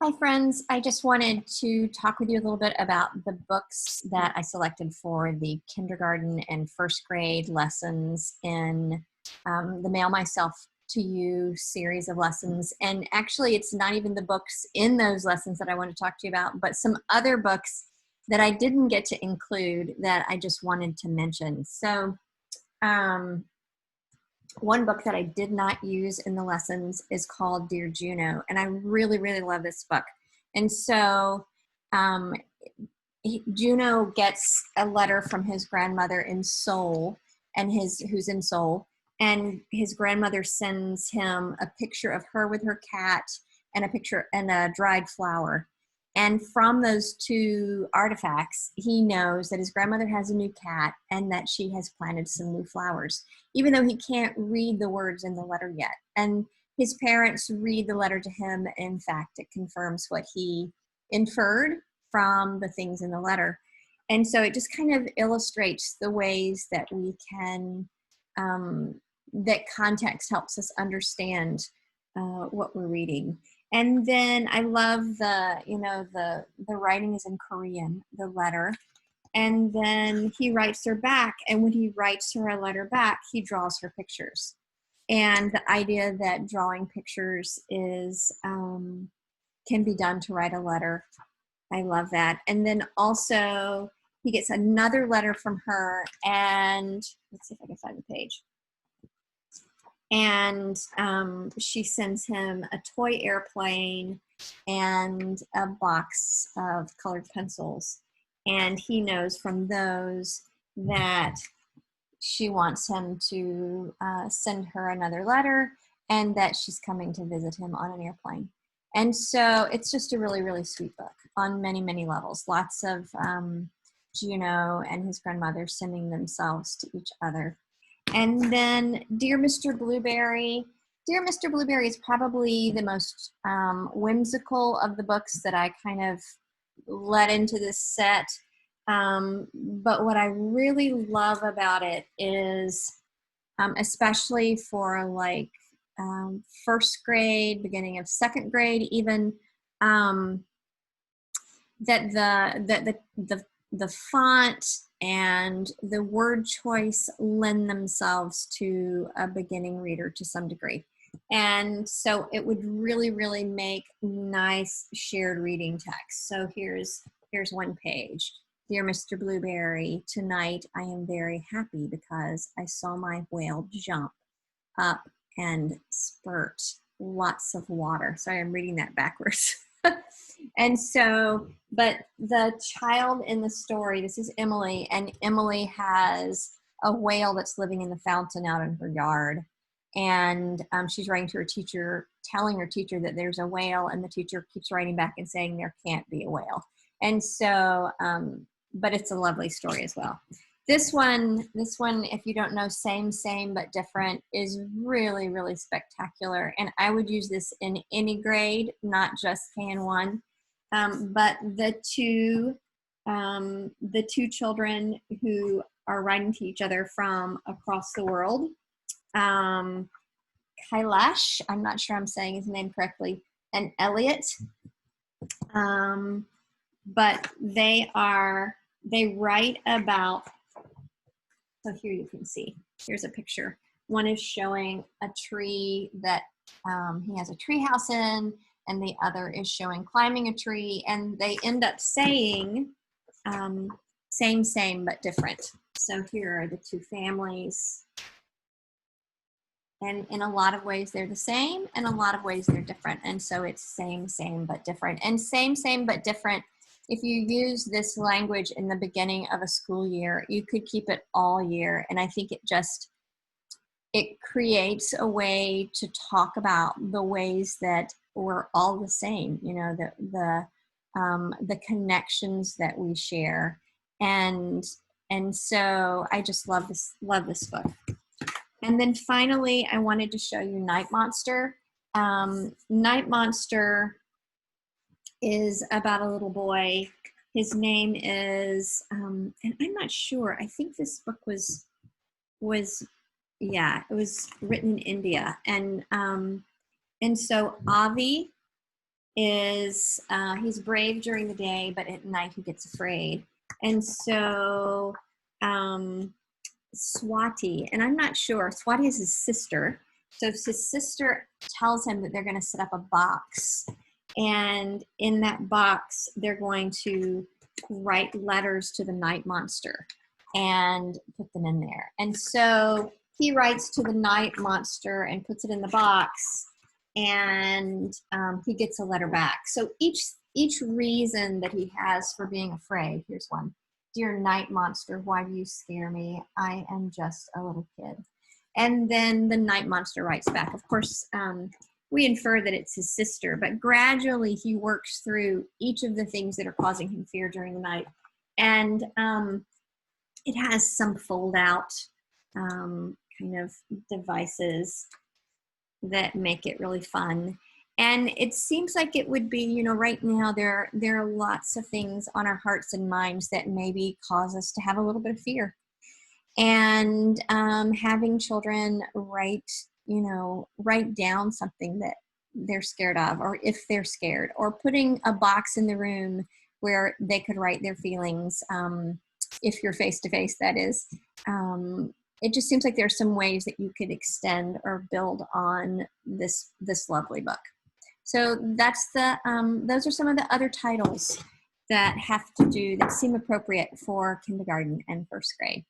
Hi, friends. I just wanted to talk with you a little bit about the books that I selected for the kindergarten and first grade lessons in the Mail Myself to You series of lessons. And actually, it's not even the books in those lessons that I want to talk to you about, but some other books that I didn't get to include that I just wanted to mention. So, um, one book that I did not use in the lessons is called Dear Juno, and I really, really love this book. And so um, Juno gets a letter from his grandmother in Seoul, and who's in Seoul, and his grandmother sends him a picture of her with her cat and a picture and a dried flower. And from those two artifacts, he knows that his grandmother has a new cat and that she has planted some new flowers, even though he can't read the words in the letter yet. And his parents read the letter to him. In fact, it confirms what he inferred from the things in the letter. And so it just kind of illustrates the ways that we can, that context helps us understand what we're reading. And then I love the writing is in Korean, the letter. And then he writes her back. And when he writes her a letter back, he draws her pictures. And the idea that drawing pictures is can be done to write a letter. I love that. And then also he gets another letter from her, and let's see if I can find the page. And she sends him a toy airplane and a box of colored pencils. And he knows from those that she wants him to send her another letter and that she's coming to visit him on an airplane. And so it's just a really, really sweet book on many, many levels. Lots of Juno and his grandmother sending themselves to each other. And then Dear Mr. Blueberry. Dear Mr. Blueberry is probably the most whimsical of the books that I kind of let into this set. But what I really love about it is, especially for like first grade, beginning of second grade, even, that the font and the word choice lend themselves to a beginning reader to some degree. And so it would really, really make nice shared reading text. So here's one page. Dear Mr. Blueberry, tonight I am very happy because I saw my whale jump up and spurt lots of water. Sorry, I'm reading that backwards. And so, but the child in the story, this is Emily, and Emily has a whale that's living in the fountain out in her yard. And she's writing to her teacher, telling her teacher that there's a whale, and the teacher keeps writing back and saying there can't be a whale. And so, but it's a lovely story as well. This one, if you don't know, same but different, is really, really spectacular. And I would use this in any grade, not just K-1. But the two children who are writing to each other from across the world, Kailash, I'm not sure I'm saying his name correctly, and Elliot, but they write about, so here you can see, here's a picture. One is showing a tree that he has a tree house in, and the other is showing climbing a tree, and they end up saying same but different. So here are the two families, and in a lot of ways they're the same, and a lot of ways they're different. And so it's same but different. And same but different, if you use this language in the beginning of a school year, you could keep it all year. And I think it creates a way to talk about the ways that we're all the same, you know, the connections that we share. And so I just love this book. And then finally, I wanted to show you Night Monster. Night Monster is about a little boy. His name is, and I'm not sure, I think this book was yeah, it was written in India. And so Avi is he's brave during the day, but at night he gets afraid. And so Swati, and I'm not sure, Swati is his sister. So his sister tells him that they're going to set up a box. And in that box, they're going to write letters to the night monster and put them in there. And so he writes to the night monster and puts it in the box, and he gets a letter back. So each reason that he has for being afraid, here's one. Dear night monster, why do you scare me? I am just a little kid. And then the night monster writes back. Of course, we infer that it's his sister, but gradually he works through each of the things that are causing him fear during the night. And it has some fold out kind of devices that make it really fun. And it seems like it would be, you know, right now there are lots of things on our hearts and minds that maybe cause us to have a little bit of fear. And having children write down something that they're scared of, or if they're scared, or putting a box in the room where they could write their feelings, if you're face to face, that is. It just seems like there are some ways that you could extend or build on this lovely book. So that's those are some of the other titles that seem appropriate for kindergarten and first grade.